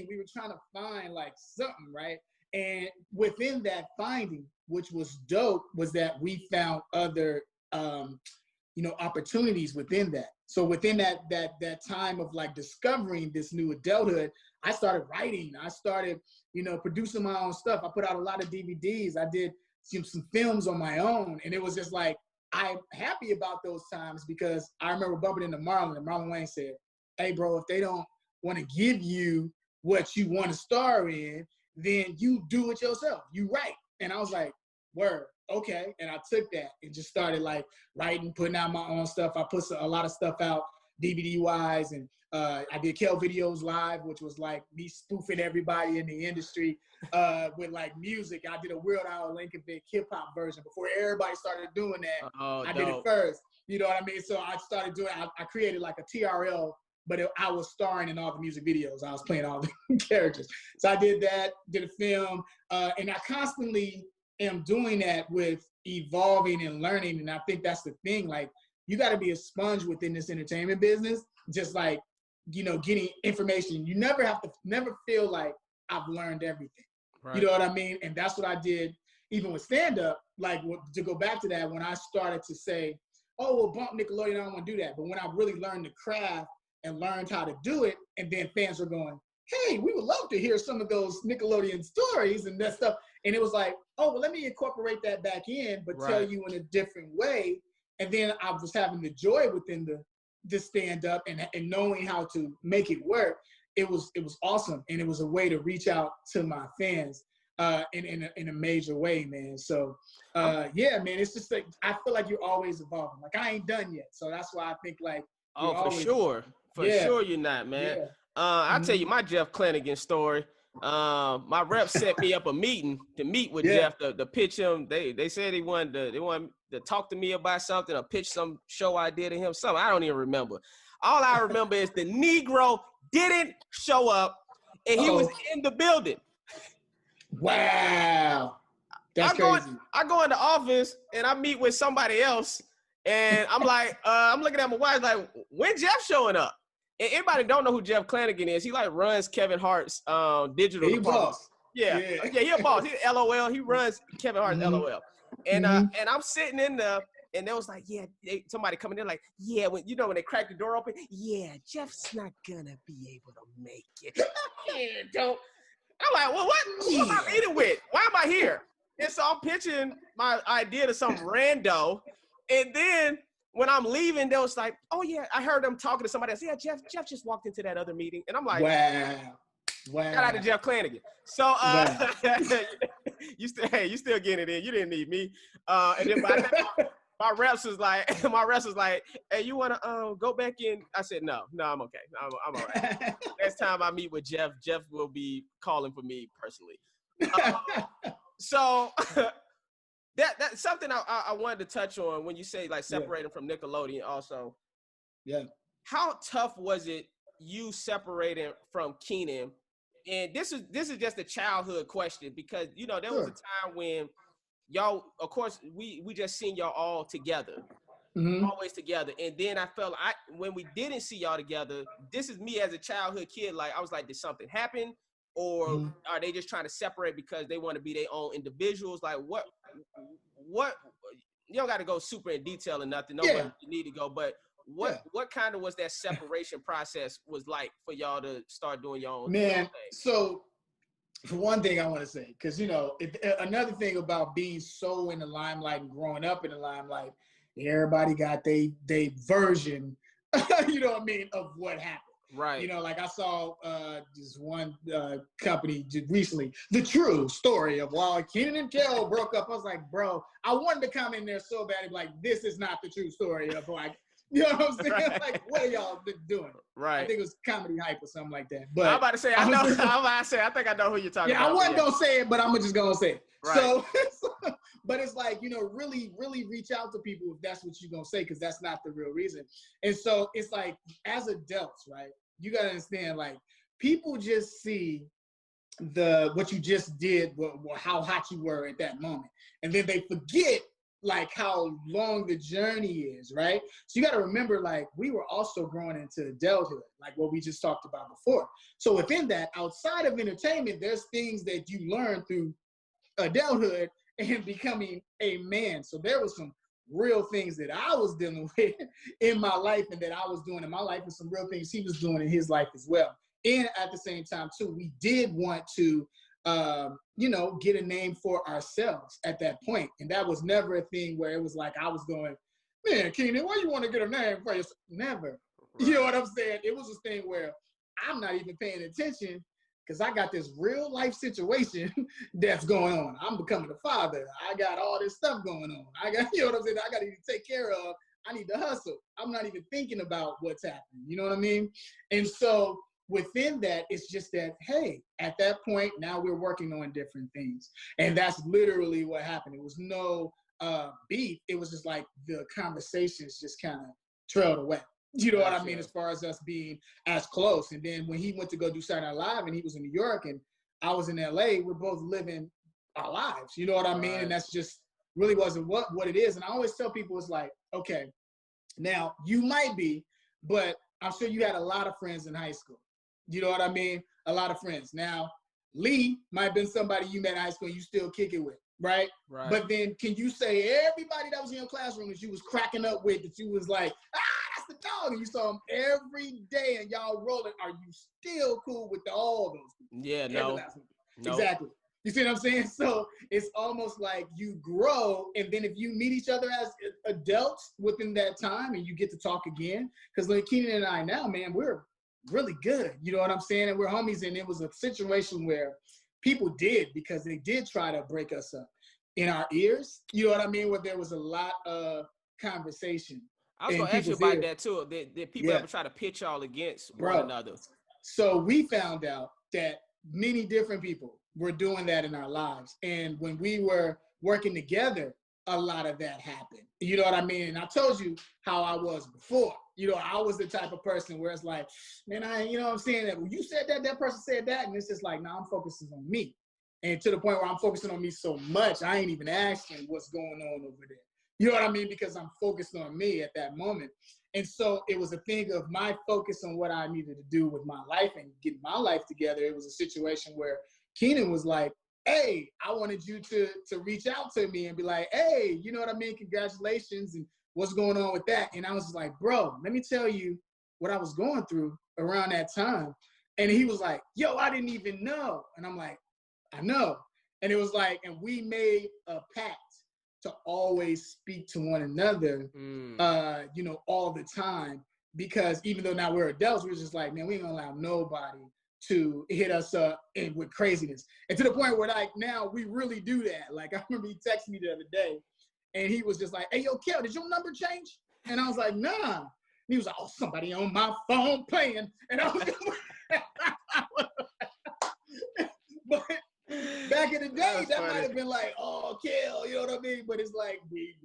We were trying to find like something, right? And within that finding, which was dope, was that we found other, opportunities within that. So within that time of like discovering this new adulthood, I started writing. I started, producing my own stuff. I put out a lot of DVDs. I did some films on my own, and it was just like, I'm happy about those times because I remember bumping into Marlon, and Marlon Wayne said, "Hey, bro, if they don't want to give you what you want to star in, then you do it yourself. You write." And I was like, word, okay. And I took that and just started like writing, putting out my own stuff. I put a lot of stuff out DVD-wise, and I did Kel Videos Live, which was like me spoofing everybody in the industry with like music. I did a Weird Al Yankovic hip-hop version before everybody started doing that. I did it first. You know what I mean? So I started doing, I created like a TRL, but I was starring in all the music videos. I was playing all the characters. So I did that, did a film, and I constantly am doing that with evolving and learning. And I think that's the thing. Like, you got to be a sponge within this entertainment business, just like, getting information. You never feel like I've learned everything. Right. You know what I mean? And that's what I did even with stand-up. Like, to go back to that, when I started to say, oh, well, bump Nickelodeon, I don't want to do that. But when I really learned the craft and learned how to do it, and then fans were going, hey, we would love to hear some of those Nickelodeon stories and that stuff. And it was like, oh, well, let me incorporate that back in, but tell you in a different way. And then I was having the joy within the stand-up and knowing how to make it work. It was awesome. And it was a way to reach out to my fans in a major way, man. So, yeah, man, it's just like, I feel like you're always evolving. Like, I ain't done yet. So that's why I think, like, for sure. For sure you're not, man. Yeah. I'll tell you my Jeff Flanagan story. My rep set me up a meeting to meet with Jeff to pitch him. They said they wanted to talk to me about something or pitch some show idea to him. Something I don't even remember. All I remember is the Negro didn't show up and he was in the building. Wow. That's crazy. I go in the office and I meet with somebody else and I'm like, I'm looking at my wife like, when Jeff showing up? And everybody don't know who Jeff Flanagan is. He like runs Kevin Hart's digital department. Boss. Yeah, he a boss. He LOL. He runs Kevin Hart's LOL. And and I'm sitting in there, and they was like, somebody coming in like, when they crack the door open, Jeff's not gonna be able to make it. Don't. I'm like, well, what am I meeting with? Why am I here? And so I'm pitching my idea to some rando, and then when I'm leaving, they was like, oh yeah, I heard them talking to somebody else. Yeah, Jeff just walked into that other meeting. And I'm like, wow. Shout out to Jeff Flanagan. So you still getting it in. You didn't need me. And then my reps was like, hey, you wanna go back in? I said, no, I'm okay. I'm all right. Next time I meet with Jeff will be calling for me personally. So That's something I wanted to touch on when you say like separating from Nickelodeon also. Yeah. How tough was it you separating from Kenan? And this is just a childhood question because there was a time when y'all, of course, we just seen y'all all together. Always together. And then I felt when we didn't see y'all together, this is me as a childhood kid, like I was like, did something happen? Or are they just trying to separate because they want to be their own individuals? Like what you don't got to go super in detail or nothing. Nobody you need to go, but what kind of was that separation process was like for y'all to start doing your own thing? So for one thing I want to say, because another thing about being so in the limelight and growing up in the limelight, everybody got they version, you know what I mean, of what happened. Right. Like I saw this one company recently, the true story of why Kenan Kel broke up. I was like, bro, I wanted to come in there so bad, like, this is not the true story of like, you know what I'm saying? Right. Like, what are y'all doing? Right. I think it was Comedy Hype or something like that. But I'm about to say, I think I know who you're talking about. I wasn't gonna say it, but I'm just gonna say it. Right. So, but it's like, really, really reach out to people if that's what you're gonna say, because that's not the real reason. And so it's like, as adults, right? You gotta understand, like, people just see what you just did, how hot you were at that moment, and then they forget like how long the journey is, right? So you got to remember, like, we were also growing into adulthood, like what we just talked about before. So within that, outside of entertainment, there's things that you learn through adulthood and becoming a man. So there was some real things that I was dealing with in my life and that I was doing in my life, and some real things he was doing in his life as well. And at the same time too, we did want to get a name for ourselves at that point. And that was never a thing where it was like I was going, man, Kenan, why you want to get a name for yourself? Never. Right. You know what I'm saying? It was a thing where I'm not even paying attention because I got this real life situation that's going on. I'm becoming a father. I got all this stuff going on. I got, you know what I'm saying? I got to take care of. I need to hustle. I'm not even thinking about what's happening. You know what I mean? And so within that, it's just that, hey, at that point, now we're working on different things. And that's literally what happened. It was no beef. It was just like the conversations just kind of trailed away. You know what I mean? As far as us being as close. And then when he went to go do Saturday Night Live and he was in New York and I was in LA, we're both living our lives. You know what I mean? Right. And that's just really wasn't what it is. And I always tell people, it's like, okay, now you might be, but I'm sure you had a lot of friends in high school. You know what I mean? A lot of friends. Now, Lee might have been somebody you met in high school and you still kick it with, right? But then can you say everybody that was in your classroom that you was cracking up with, that you was like, that's the dog, and you saw him every day and y'all rolling, are you still cool with all those people? Yeah, no. Exactly. You see what I'm saying? So it's almost like you grow, and then if you meet each other as adults within that time and you get to talk again, because like Kenan and I now, man, we're really good. You know what I'm saying? And we're homies, and it was a situation where people did, because they did try to break us up in our ears. You know what I mean? Where there was a lot of conversation. I was going to ask you about that too. Did people ever try to pitch y'all against one another? So we found out that many different people were doing that in our lives. And when we were working together, a lot of that happened. You know what I mean? And I told you how I was before. You know, I was the type of person where it's like, man, you know what I'm saying? That when you said that, that person said that. And it's just like, now I'm focusing on me. And to the point where I'm focusing on me so much, I ain't even asking what's going on over there. You know what I mean? Because I'm focused on me at that moment. And so it was a thing of my focus on what I needed to do with my life and getting my life together. It was a situation where Kenan was like, hey, I wanted you to reach out to me and be like, hey, you know what I mean? Congratulations. And what's going on with that? And I was just like, bro, let me tell you what I was going through around that time. And he was like, yo, I didn't even know. And I'm like, I know. And it was like, and we made a pact to always speak to one another, all the time, because even though now we're adults, we're just like, man, we ain't gonna allow nobody to hit us up and with craziness. And to the point where like now we really do that. Like I remember he texted me the other day and he was just like, hey, yo, Kel, did your number change? And I was like, nah. And he was like, oh, somebody on my phone playing. And I was but back in the day, that might have been like, oh, Kel, you know what I mean? But it's like, we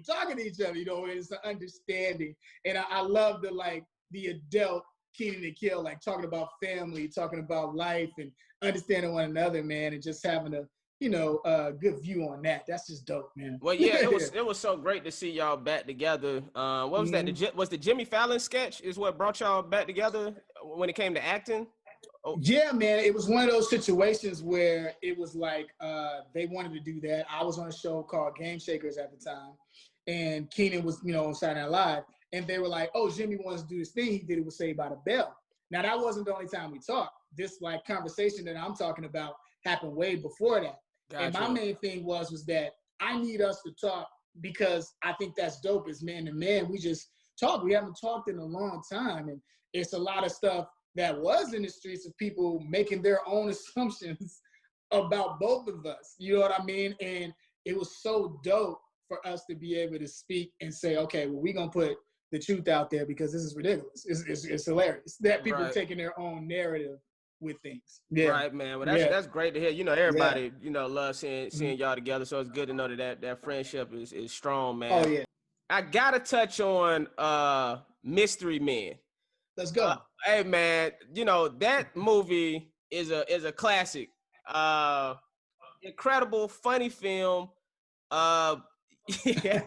talking to each other, you know, it's an understanding. And I love the adult Kenan Kel, like talking about family, talking about life and understanding one another, man, and just having a good view on that. That's just dope, man. Well, yeah, it was so great to see y'all back together. What was that? Was the Jimmy Fallon sketch is what brought y'all back together when it came to acting? Oh. Yeah, man, it was one of those situations where it was like they wanted to do that. I was on a show called Game Shakers at the time, and Kenan was, on Saturday Night Live, and they were like, oh, Jimmy wants to do this thing he did it with Saved by the Bell. Now, that wasn't the only time we talked. This like conversation that I'm talking about happened way before that. Gotcha. And my main thing was that I need us to talk because I think that's dope as man to man. We just talk. We haven't talked in a long time, and it's a lot of stuff that was in the streets of people making their own assumptions about both of us. You know what I mean? And it was so dope for us to be able to speak and say, okay, well, we're going to put the truth out there because this is ridiculous. It's hilarious that people are taking their own narrative with things. Yeah. Right, man. Well, that's great to hear. Everybody, loves seeing y'all together. So it's good to know that friendship is strong, man. Oh, yeah. I got to touch on Mystery Men. Let's go. Hey, man, that movie is a classic. Incredible, funny film. Yeah.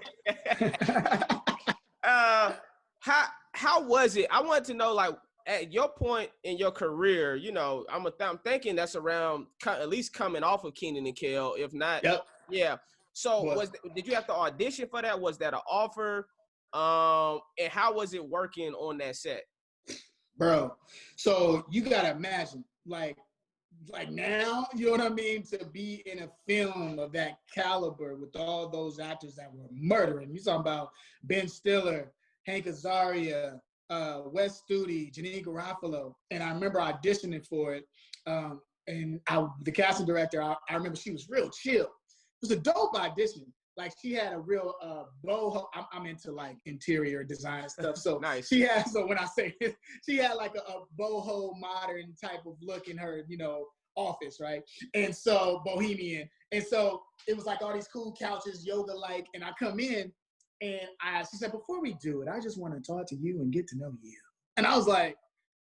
How was it? I want to know, like, at your point in your career, you know, I'm thinking that's around at least coming off of Kenan and Kel, if not. Yep. Yeah. So did you have to audition for that? Was that an offer? And how was it working on that set? Bro, so you gotta imagine, like now, you know what I mean, to be in a film of that caliber with all those actors that were murdering. You talking about Ben Stiller, Hank Azaria, Wes Studi, Janeane Garofalo, and I remember auditioning for it. And the casting director, I remember she was real chill. It was a dope audition. Like, she had a real boho. I'm into like interior design stuff. So nice. So when I say it, she had like a boho modern type of look in her, you know, office, right? And so bohemian. And so it was like all these cool couches, yoga-like. And I come in and she said, before we do it, I just want to talk to you and get to know you. And I was like,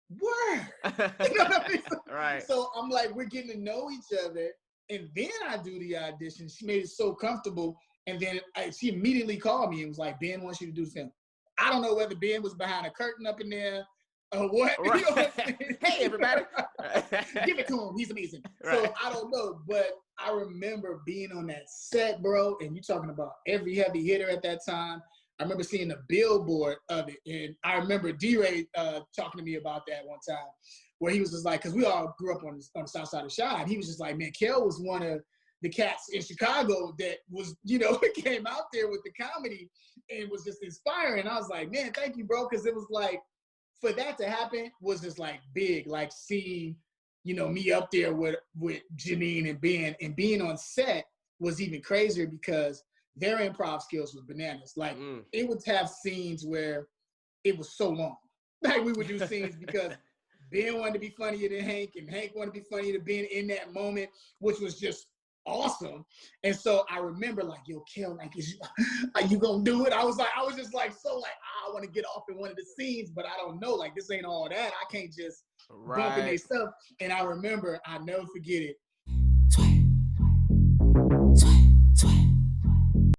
word. You know what I mean? Right. So I'm like, we're getting to know each other. And then I do the audition. She made it so comfortable. And then she immediately called me and was like, Ben wants you to do the film. I don't know whether Ben was behind a curtain up in there or what. Right. You know what I'm saying? Hey, everybody. Give it to him. He's amazing. Right. So I don't know. But I remember being on that set, bro, and you talking about every heavy hitter at that time. I remember seeing the billboard of it. And I remember D-Ray talking to me about that one time, where he was just like, because we all grew up on the south side of Chi, and he was just like, man, Kel was one of the cats in Chicago that was, you know, came out there with the comedy and was just inspiring. I was like, man, thank you, bro. Because it was like, for that to happen was just like big, like seeing, you know, me up there with Janeane and Ben, and being on set was even crazier because their improv skills was bananas. Like, it would have scenes where it was so long. Like, we would do scenes because Ben wanted to be funnier than Hank, and Hank wanted to be funnier than Ben in that moment, which was just awesome. And so I remember like, yo, Kel, like, are you gonna do it? I was just like, so like, I want to get off in one of the scenes, but I don't know, like, this ain't all that. I can't just bump in their stuff. And I remember, I'll never forget it.